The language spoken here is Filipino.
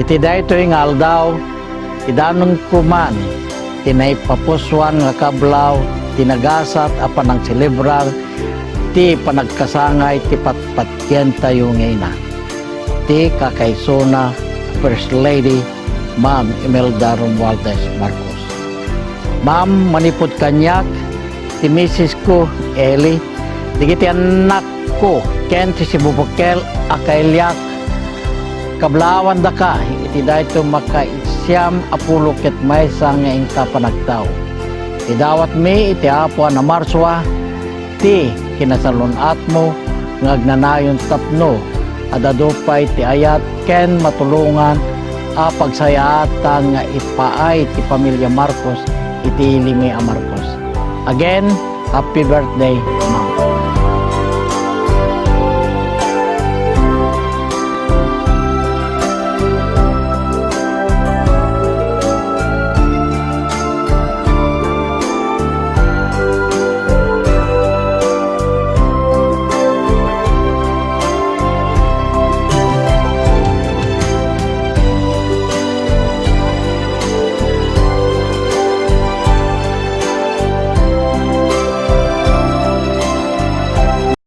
Iti daytoy nga aldaw, idanong kuman, tinaypapuswan nga kablaw, tinagasat apan ang celebrar, ti panagkasangay, ti patpatyan tayo ngayon. Ti kakaysona, First Lady, Ma'am Imelda Romualdez Marcos. Ma'am, manipod kanyak, ti misis ko, Eli, digiti anak ko, Ken ti si Bubukel, Akailyak, kablawan da ka, iti dayto makaisyam apulo ket maysa nga ingka panagtaw. Idawat mi iti apo na Marswa, ti kinasalunat mo, ngagnanayon tapno, adadupay ti ayat ken matulungan a pagsayaatan nga ipaay ti pamilya Marcos iti limi a Marcos. Again, happy birthday, Ma'am.